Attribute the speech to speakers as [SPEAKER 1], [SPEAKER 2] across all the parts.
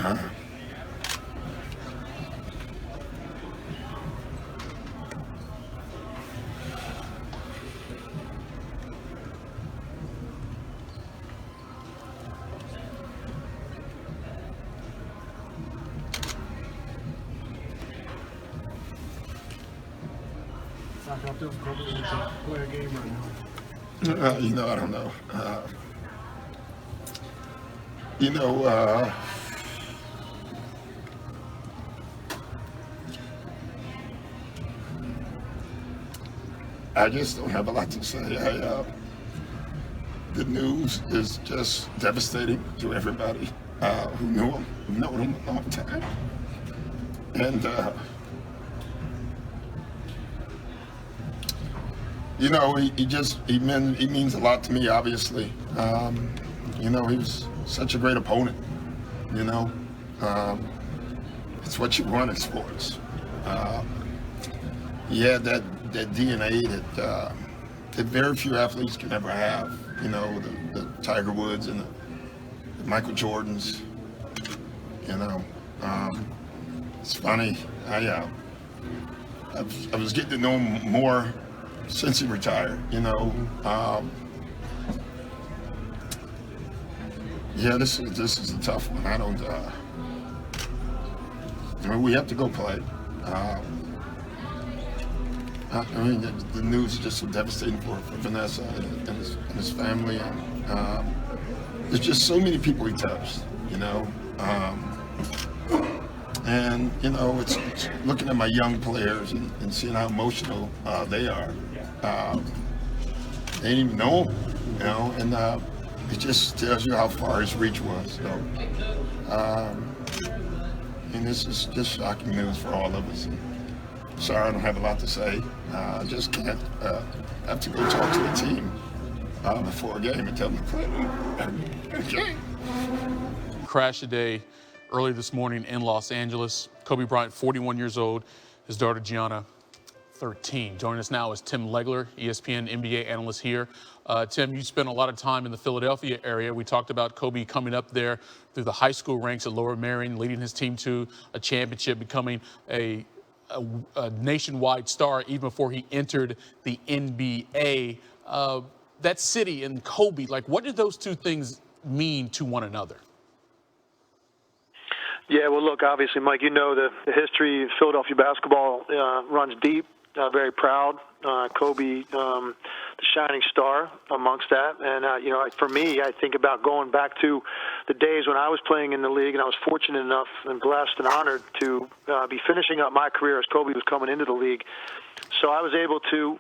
[SPEAKER 1] How difficult it is to play a game right now?
[SPEAKER 2] I don't know. You know, I just don't have a lot to say. The news is just devastating to everybody who knew him, who known him a long time. And, you know, he means a lot to me, obviously. You know, he was such a great opponent, you know. It's what you want in sports. He had that DNA that very few athletes can ever have. You know, the Tiger Woods and the Michael Jordans. You know, it's funny. I was getting to know him more since he retired. You know, yeah, this is a tough one. I mean, we have to go play. I mean, the news is just so devastating for Vanessa and his family, and there's just so many people he touched, you know. And you know, it's looking at my young players and seeing how emotional they are. They didn't even know him, you know, and it just tells you how far his reach was. So, and this is just shocking news for all of us. Sorry, I don't have a lot to say. I just can't. Have to go talk to a team before a game and tell them to play. Okay.
[SPEAKER 3] Crash today, early this morning in Los Angeles. Kobe Bryant, 41 years old. His daughter Gianna, 13. Joining us now is Tim Legler, ESPN NBA analyst here. Tim, you spent a lot of time in the Philadelphia area. We talked about Kobe coming up there through the high school ranks at Lower Merion, leading his team to a championship, becoming a nationwide star even before he entered the NBA. That city and Kobe, like, what did those two things mean to one another?
[SPEAKER 4] Yeah, well, look, obviously, Mike, you know the history of Philadelphia basketball runs deep, very proud. Kobe, the shining star amongst that. And, you know, for me, I think about going back to the days when I was playing in the league, and I was fortunate enough and blessed and honored to be finishing up my career as Kobe was coming into the league. So I was able to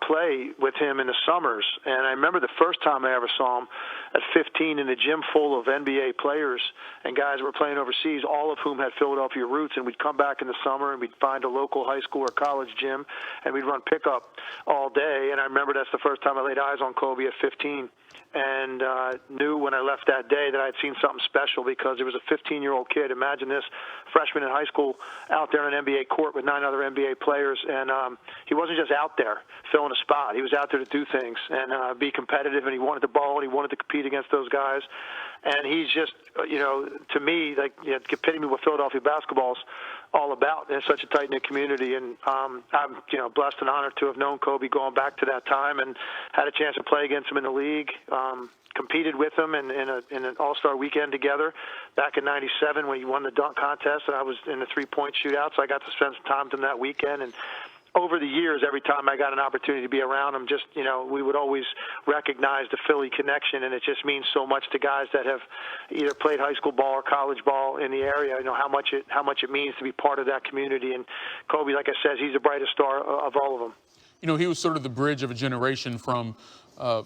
[SPEAKER 4] play with him in the summers. And I remember the first time I ever saw him at 15 in a gym full of NBA players and guys that were playing overseas, all of whom had Philadelphia roots. And we'd come back in the summer and we'd find a local high school or college gym and we'd run pickup all day. And I remember that's the first time I laid eyes on Kobe at 15. And knew when I left that day that I'd seen something special because there was a 15-year-old kid. Imagine this, freshman in high school, out there on an NBA court with 9 other NBA players. And he wasn't just out there filling a spot. He was out there to do things and be competitive, and he wanted the ball, and he wanted to compete against those guys. And he's just, you know, to me, like, you know, epitome what Philadelphia basketball's all about in such a tight-knit community. And I'm, you know, blessed and honored to have known Kobe going back to that time and had a chance to play against him in the league. Competed with him in an all-star weekend together back in '97 when he won the dunk contest, and I was in the three-point shootout, so I got to spend some time with him that weekend. And over the years, every time I got an opportunity to be around him, just, you know, we would always recognize the Philly connection, and it just means so much to guys that have either played high school ball or college ball in the area. You know how much it means to be part of that community. And Kobe, like I said, he's the brightest star of all of them.
[SPEAKER 3] You know, he was sort of the bridge of a generation from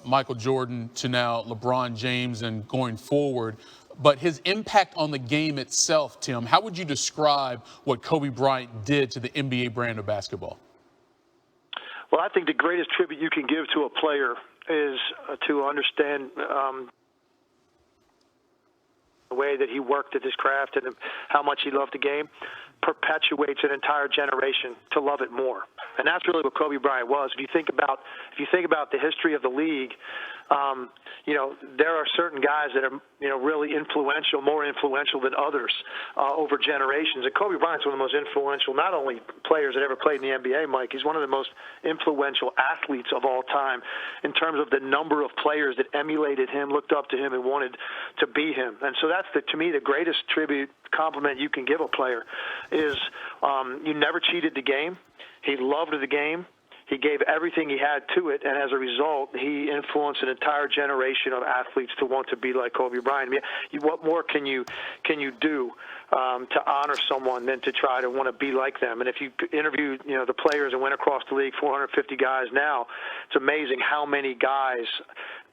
[SPEAKER 3] Michael Jordan to now LeBron James and going forward. But his impact on the game itself, Tim, how would you describe what Kobe Bryant did to the NBA brand of basketball?
[SPEAKER 4] Well, I think the greatest tribute you can give to a player is to understand the way that he worked at his craft and how much he loved the game perpetuates an entire generation to love it more. And that's really what Kobe Bryant was. If you think about the history of the league, there are certain guys that are, really influential, more influential than others over generations. And Kobe Bryant's one of the most influential, not only players that ever played in the NBA, Mike, he's one of the most influential athletes of all time in terms of the number of players that emulated him, looked up to him, and wanted to be him. And so that's, to me, the greatest compliment you can give a player is you never cheated the game. He loved the game. He gave everything he had to it, and as a result, he influenced an entire generation of athletes to want to be like Kobe Bryant. I mean, what more can you do to honor someone than to try to want to be like them? And if you interview, the players that went across the league, 450 guys now, it's amazing how many guys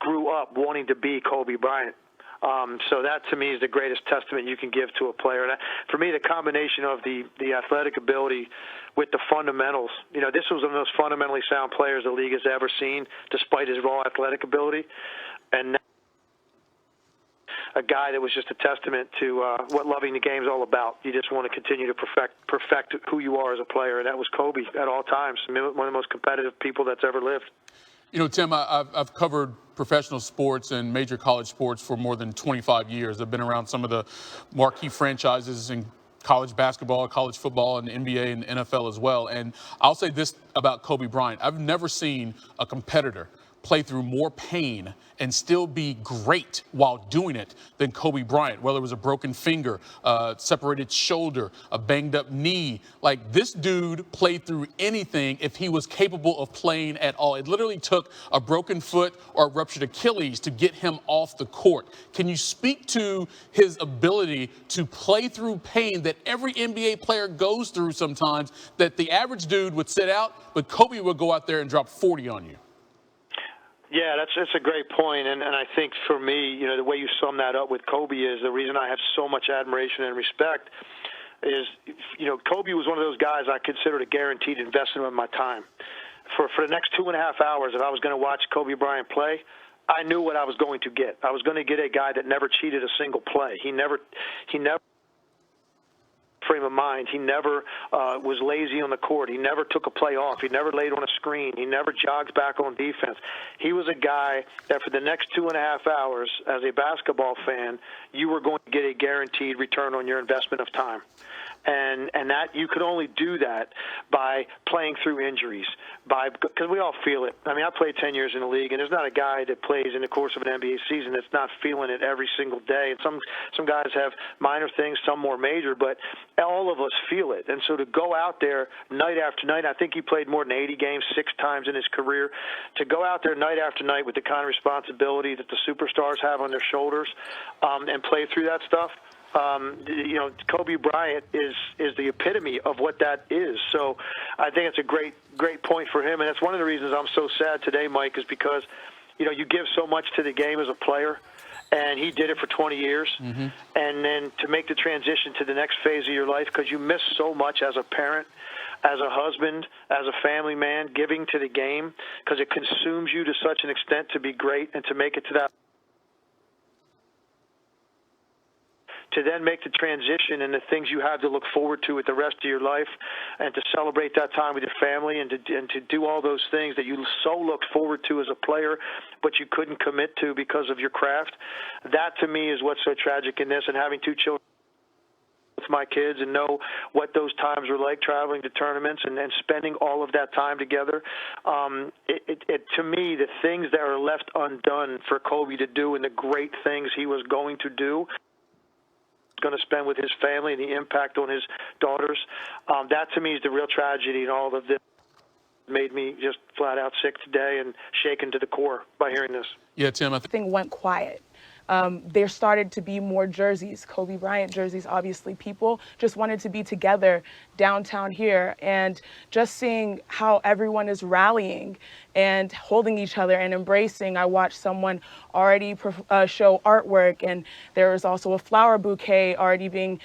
[SPEAKER 4] grew up wanting to be Kobe Bryant. So that, to me, is the greatest testament you can give to a player. And for me, the combination of the athletic ability with the fundamentals, this was one of the most fundamentally sound players the league has ever seen, despite his raw athletic ability. And a guy that was just a testament to what loving the game is all about. You just want to continue to perfect who you are as a player, and that was Kobe at all times. I mean, one of the most competitive people that's ever lived.
[SPEAKER 3] Tim, I've covered professional sports and major college sports for more than 25 years. I've been around some of the marquee franchises in college basketball, college football, and NBA and NFL as well. And I'll say this about Kobe Bryant. I've never seen a competitor play through more pain and still be great while doing it than Kobe Bryant, whether it was a broken finger, separated shoulder, a banged up knee. Like, this dude played through anything if he was capable of playing at all. It literally took a broken foot or a ruptured Achilles to get him off the court. Can you speak to his ability to play through pain that every NBA player goes through sometimes, that the average dude would sit out, but Kobe would go out there and drop 40 on you?
[SPEAKER 4] Yeah, that's a great point, and I think for me, the way you sum that up with Kobe is the reason I have so much admiration and respect is, Kobe was one of those guys I considered a guaranteed investment of my time. For the next 2.5 hours, if I was going to watch Kobe Bryant play, I knew what I was going to get. I was going to get a guy that never cheated a single play. He never frame of mind. He never was lazy on the court. He never took a play off. He never laid on a screen. He never jogged back on defense. He was a guy that for the next 2.5 hours, as a basketball fan, you were going to get a guaranteed return on your investment of time. And that you could only do that by playing through injuries, because we all feel it. I mean, I played 10 years in the league, and there's not a guy that plays in the course of an NBA season that's not feeling it every single day. And some guys have minor things, some more major, but all of us feel it. And so to go out there night after night, I think he played more than 80 games 6 times in his career. To go out there night after night with the kind of responsibility that the superstars have on their shoulders and play through that stuff, Kobe Bryant is the epitome of what that is. So I think it's a great point for him, and that's one of the reasons I'm so sad today, Mike, is because you give so much to the game as a player, and he did it for 20 years, and then to make the transition to the next phase of your life, because you miss so much as a parent, as a husband, as a family man, giving to the game, because it consumes you to such an extent to be great and to make it to that. To then make the transition and the things you have to look forward to with the rest of your life, and to celebrate that time with your family, and to do all those things that you so looked forward to as a player, but you couldn't commit to because of your craft. That, to me, is what's so tragic in this. And having 2 children with my kids and know what those times were like, traveling to tournaments and spending all of that time together. To me, the things that are left undone for Kobe to do and the great things he was going to do, going to spend with his family and the impact on his daughters, that to me is the real tragedy, and all of this made me just flat out sick today and shaken to the core by hearing this.
[SPEAKER 3] Yeah, Tim,
[SPEAKER 5] Thing went quiet. There started to be more jerseys, Kobe Bryant jerseys, obviously. People just wanted to be together downtown here, and just seeing how everyone is rallying and holding each other and embracing. I watched someone already show artwork, and there was also a flower bouquet already being,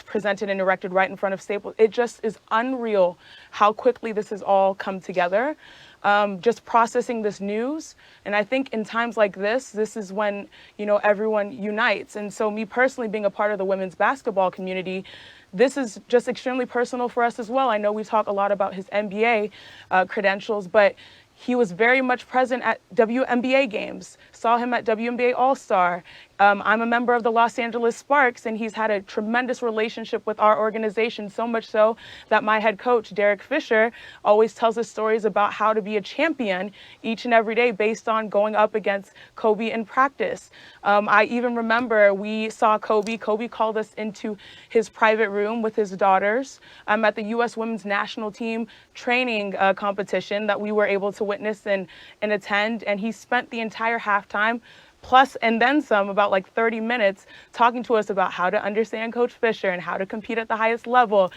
[SPEAKER 5] presented and erected right in front of Staples. It just is unreal how quickly this has all come together. Just processing this news. And I think in times like this is when, everyone unites. And so me personally, being a part of the women's basketball community, this is just extremely personal for us as well. I know we talk a lot about his NBA credentials, but he was very much present at WNBA games, saw him at WNBA All-Star. I'm a member of the Los Angeles Sparks, and he's had a tremendous relationship with our organization, so much so that my head coach, Derek Fisher, always tells us stories about how to be a champion each and every day based on going up against Kobe in practice. I even remember we saw Kobe. Kobe called us into his private room with his daughters at the U.S. Women's National Team training competition that we were able to witness and attend, and he spent the entire halftime plus and then some, about like 30 minutes, talking to us about how to understand Coach Fisher and how to compete at the highest level.